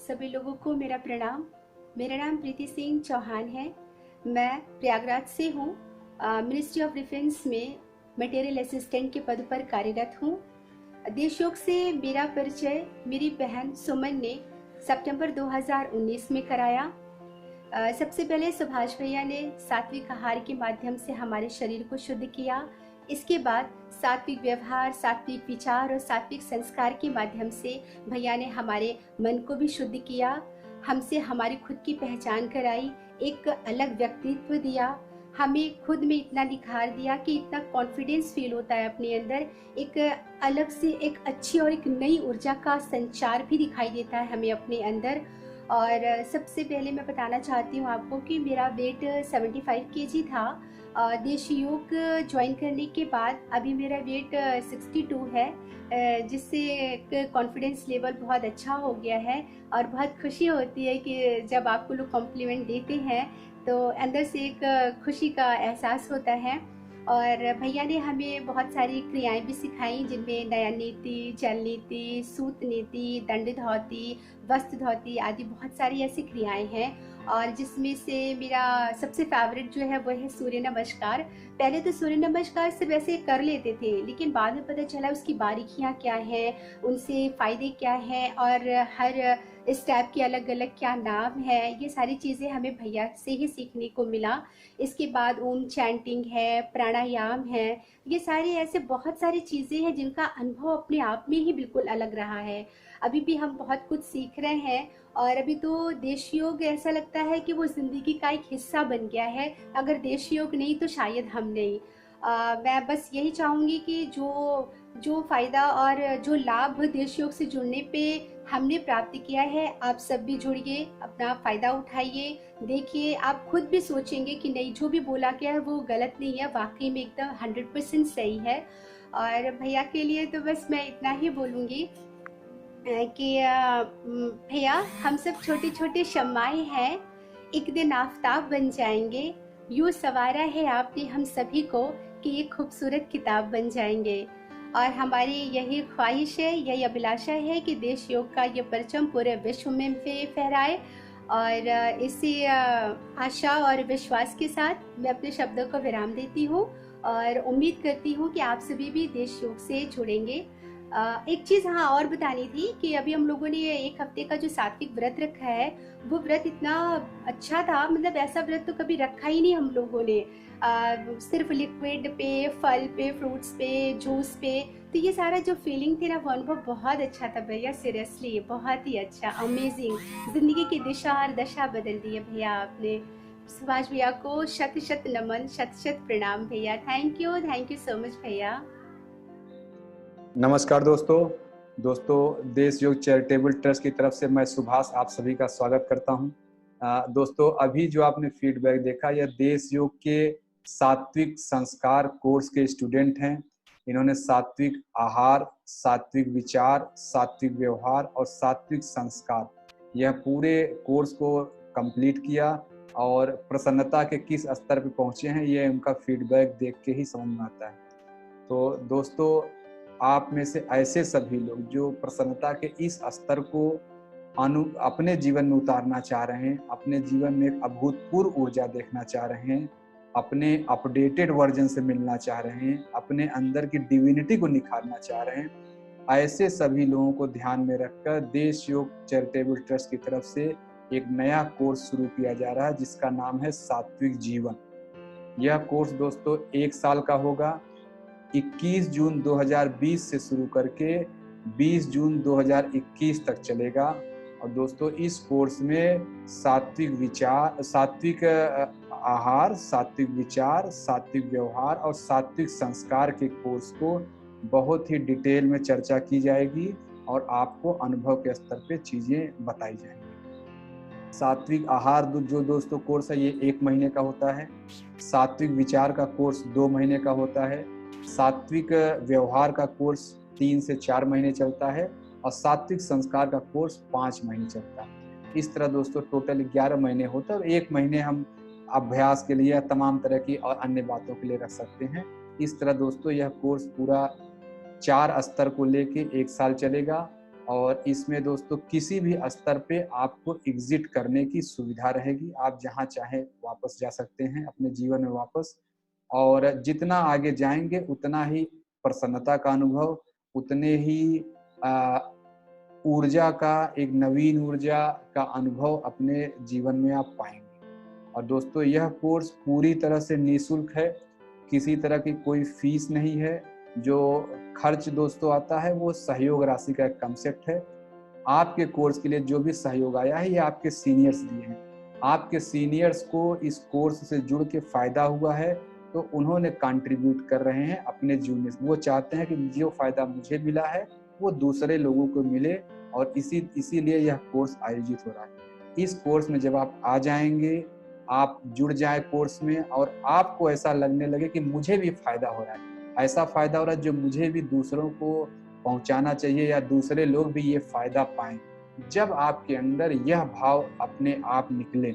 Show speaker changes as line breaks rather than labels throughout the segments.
सभी लोगों को मेरा प्रणाम। मेरा नाम प्रीति सिंह चौहान है। मैं प्रयागराज से हूँ। मिनिस्ट्री ऑफ डिफेंस में मटेरियल असिस्टेंट के पद पर कार्यरत हूँ। देशयोग से मेरा परिचय मेरी बहन सुमन ने सितंबर 2019 में कराया। सबसे पहले सुभाष भैया ने सात्विक आहार के माध्यम से हमारे शरीर को शुद्ध किया। इसके बाद सात्विक व्यवहार, सात्विक विचार और सात्विक संस्कार के माध्यम से भैया ने हमारे मन को भी शुद्ध किया, हमसे हमारी खुद की पहचान कराई, एक अलग व्यक्तित्व दिया, हमें खुद में इतना निखार दिया कि इतना कॉन्फिडेंस फील होता है अपने अंदर, एक अलग से एक अच्छी और एक नई ऊर्जा का संचार भी दिखाई देता है हमें अपने अंदर। और सबसे पहले मैं बताना चाहती हूँ आपको कि मेरा वेट 75 केजी था। देश योग ज्वाइन करने के बाद अभी मेरा वेट 62 है, जिससे कॉन्फिडेंस लेवल बहुत अच्छा हो गया है। और बहुत खुशी होती है कि जब आपको लोग कॉम्प्लीमेंट देते हैं तो अंदर से एक खुशी का एहसास होता है। और भैया ने हमें बहुत सारी क्रियाएं भी सिखाई, जिनमें नयन नीति, जल नीति, सूत नीति, दंड धौती, वस्त्र धौती आदि बहुत सारी ऐसी क्रियाएं हैं। और जिसमें से मेरा सबसे फेवरेट जो है वो है सूर्य नमस्कार। पहले तो सूर्य नमस्कार सिर्फ ऐसे कर लेते थे, लेकिन बाद में पता चला उसकी बारीकियां क्या हैं, उनसे फायदे क्या हैं और हर स्टेप के अलग अलग क्या नाम है। ये सारी चीज़ें हमें भैया से ही सीखने को मिला। इसके बाद ओम चैंटिंग है, प्राणायाम है, ये सारी ऐसे बहुत सारी चीज़ें हैं जिनका अनुभव अपने आप में ही बिल्कुल अलग रहा है। अभी भी हम बहुत कुछ सीख रहे हैं और अभी तो देश योग ऐसा लगता है कि वो ज़िंदगी का एक हिस्सा बन गया है। अगर देश योग नहीं तो शायद हम नहीं। मैं बस यही चाहूँगी कि जो फ़ायदा और जो लाभ देश योग से जुड़ने पे हमने प्राप्त किया है, आप सब भी जुड़िए, अपना फ़ायदा उठाइए, देखिए, आप खुद भी सोचेंगे कि नहीं, जो भी बोला गया है वो गलत नहीं है, वाकई में एकदम 100% सही है। और भैया के लिए तो बस मैं इतना ही बोलूँगी कि भैया, हम सब छोटे छोटे शम्माएं हैं, एक दिन आफताब बन जाएंगे। यूँ संवारा है आपने हम सभी को कि एक खूबसूरत किताब बन जाएंगे। और हमारी यही ख्वाहिश है, यही अभिलाषा है कि देश योग का ये परचम पूरे विश्व में फहराए। और इसी आशा और विश्वास के साथ मैं अपने शब्दों को विराम देती हूँ और उम्मीद करती हूँ कि आप सभी भी देश योग से जुड़ेंगे। एक चीज़ हाँ और बतानी थी कि अभी हम लोगों ने एक हफ्ते का जो सात्विक व्रत रखा है, वो व्रत इतना अच्छा था, मतलब ऐसा व्रत तो कभी रखा ही नहीं हम लोगों ने। सिर्फ लिक्विड पे, फल पे, फ्रूट्स पे, जूस पे, तो ये सारा जो फीलिंग थी ना, वो अनुभव बहुत अच्छा था भैया। सीरियसली बहुत ही अच्छा, अमेजिंग। जिंदगी की दिशा और दशा बदल दी है भैया आपने। सुभाष भैया को शत शत नमन, शत शत प्रणाम भैया। थैंक यू सो मच भैया।
नमस्कार दोस्तों, देश योग चैरिटेबल ट्रस्ट की तरफ से मैं सुभाष आप सभी का स्वागत करता हूं। दोस्तों, अभी जो आपने फीडबैक देखा, यह देश योग के सात्विक संस्कार कोर्स के स्टूडेंट हैं। इन्होंने सात्विक आहार, सात्विक विचार, सात्विक व्यवहार और सात्विक संस्कार, यह पूरे कोर्स को कंप्लीट किया। और प्रसन्नता के किस स्तर पर पहुंचे हैं, यह उनका फीडबैक देख के ही समझ में आता है। तो दोस्तों, आप में से ऐसे सभी लोग जो प्रसन्नता के इस स्तर को अपने जीवन में उतारना चाह रहे हैं, अपने जीवन में एक अभूतपूर्व ऊर्जा देखना चाह रहे हैं, अपने अपडेटेड वर्जन से मिलना चाह रहे हैं, अपने अंदर की डिविनिटी को निखारना चाह रहे हैं, ऐसे सभी लोगों को ध्यान में रखकर देश योग चैरिटेबल ट्रस्ट की तरफ से एक नया कोर्स शुरू किया जा रहा है, जिसका नाम है सात्विक जीवन। यह कोर्स दोस्तों 1 साल का होगा। 21 जून 2020 से शुरू करके 20 जून 2021 तक चलेगा। और दोस्तों, इस कोर्स में सात्विक आहार, सात्विक विचार, सात्विक व्यवहार और सात्विक संस्कार के कोर्स को बहुत ही डिटेल में चर्चा की जाएगी और आपको अनुभव के स्तर पे चीजें बताई जाएंगी। सात्विक आहार जो दोस्तों कोर्स है, ये 1 महीने का होता है। सात्विक विचार का कोर्स 2 महीने का होता है। सात्विक व्यवहार का कोर्स 3 से 4 महीने चलता है और सात्विक संस्कार का कोर्स 5 महीने चलता है। इस तरह दोस्तों टोटल 11 महीने होता है और 1 महीने हम अभ्यास के लिए, तमाम तरह की और अन्य बातों के लिए रख सकते हैं। इस तरह दोस्तों यह कोर्स पूरा 4 स्तर को लेके 1 साल चलेगा। और इसमें दोस्तों किसी भी स्तर पे आपको एग्जिट करने की सुविधा रहेगी। आप जहाँ चाहे वापस जा सकते हैं अपने जीवन में वापस, और जितना आगे जाएंगे उतना ही प्रसन्नता का अनुभव, उतने ही ऊर्जा का, एक नवीन ऊर्जा का अनुभव अपने जीवन में आप पाएंगे। और दोस्तों यह कोर्स पूरी तरह से निःशुल्क है, किसी तरह की कोई फीस नहीं है। जो खर्च दोस्तों आता है वो सहयोग राशि का एक कंसेप्ट है। आपके कोर्स के लिए जो भी सहयोग आया है ये आपके सीनियर्स दिए हैं। आपके सीनियर्स को इस कोर्स से जुड़ के फायदा हुआ है तो उन्होंने कंट्रीब्यूट कर रहे हैं अपने जूनियर्स। वो चाहते हैं कि जो फायदा मुझे मिला है वो दूसरे लोगों को मिले, और इसीलिए यह कोर्स आयोजित हो रहा है। इस कोर्स में जब आप आ जाएंगे, आप जुड़ जाए कोर्स में, और आपको ऐसा लगने लगे कि मुझे भी फायदा हो रहा है, ऐसा फायदा हो रहा है जो मुझे भी दूसरों को पहुंचाना चाहिए या दूसरे लोग भी ये फायदा पाएं। जब आपके अंदर यह भाव अपने आप निकले,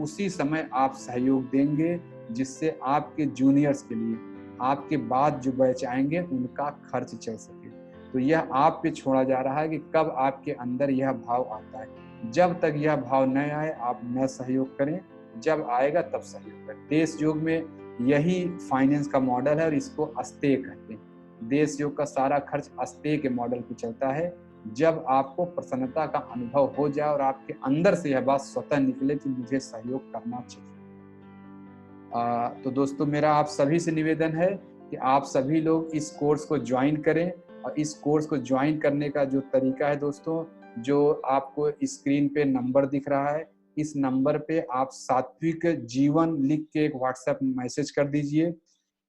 उसी समय आप सहयोग देंगे, जिससे आपके जूनियर्स के लिए आपके बाद जो बैच आएंगे उनका खर्च चल सके। तो यह आप पे छोड़ा जा रहा है कि कब आपके अंदर यह भाव आता है। जब तक यह भाव न आए आप न सहयोग करें, जब आएगा तब सहयोग करें। देश योग में यही फाइनेंस का मॉडल है और इसको अस्तेय कहते हैं। देश योग का सारा खर्च अस्तेय के मॉडल पे चलता है। जब आपको प्रसन्नता का अनुभव हो जाए और आपके अंदर से यह बात स्वतः निकले कि मुझे सहयोग करना चाहिए। तो दोस्तों मेरा आप सभी से निवेदन है कि आप सभी लोग इस कोर्स को ज्वाइन करें। और इस कोर्स को ज्वाइन करने का जो तरीका है दोस्तों, जो आपको स्क्रीन पे नंबर दिख रहा है, इस नंबर पे आप सात्विक जीवन लिख के एक व्हाट्सएप मैसेज कर दीजिए।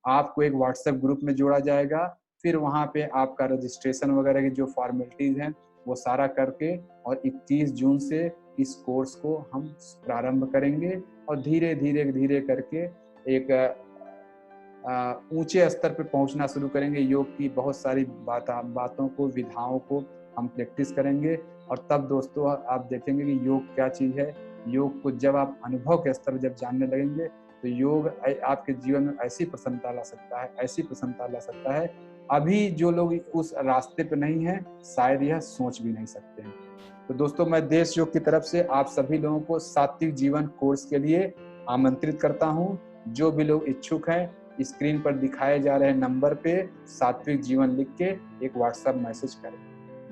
आपको एक व्हाट्सएप ग्रुप में जोड़ा जाएगा। फिर वहाँ पे आपका रजिस्ट्रेशन वगैरह की जो फॉर्मेलिटीज हैं वो सारा करके, और 21 जून से इस कोर्स को हम प्रारंभ करेंगे। और धीरे धीरे धीरे करके एक ऊंचे स्तर पे पहुंचना शुरू करेंगे। योग की बहुत सारी बातों को, विधाओं को हम प्रैक्टिस करेंगे। और तब दोस्तों आप देखेंगे कि योग क्या चीज़ है। योग को जब आप अनुभव के स्तर जब जानने लगेंगे तो योग आपके जीवन में ऐसी प्रसन्नता ला सकता है, ऐसी प्रसन्नता ला सकता है, अभी जो लोग उस रास्ते पे नहीं हैं शायद यह सोच भी नहीं सकते हैं। तो दोस्तों मैं देश योग की तरफ से आप सभी लोगों को सात्विक जीवन कोर्स के लिए आमंत्रित करता हूं। जो भी लोग इच्छुक हैं, स्क्रीन पर दिखाए जा रहे नंबर पे सात्विक जीवन लिख के एक व्हाट्सएप मैसेज करें।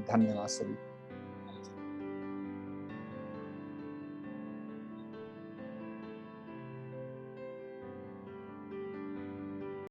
धन्यवाद सभी।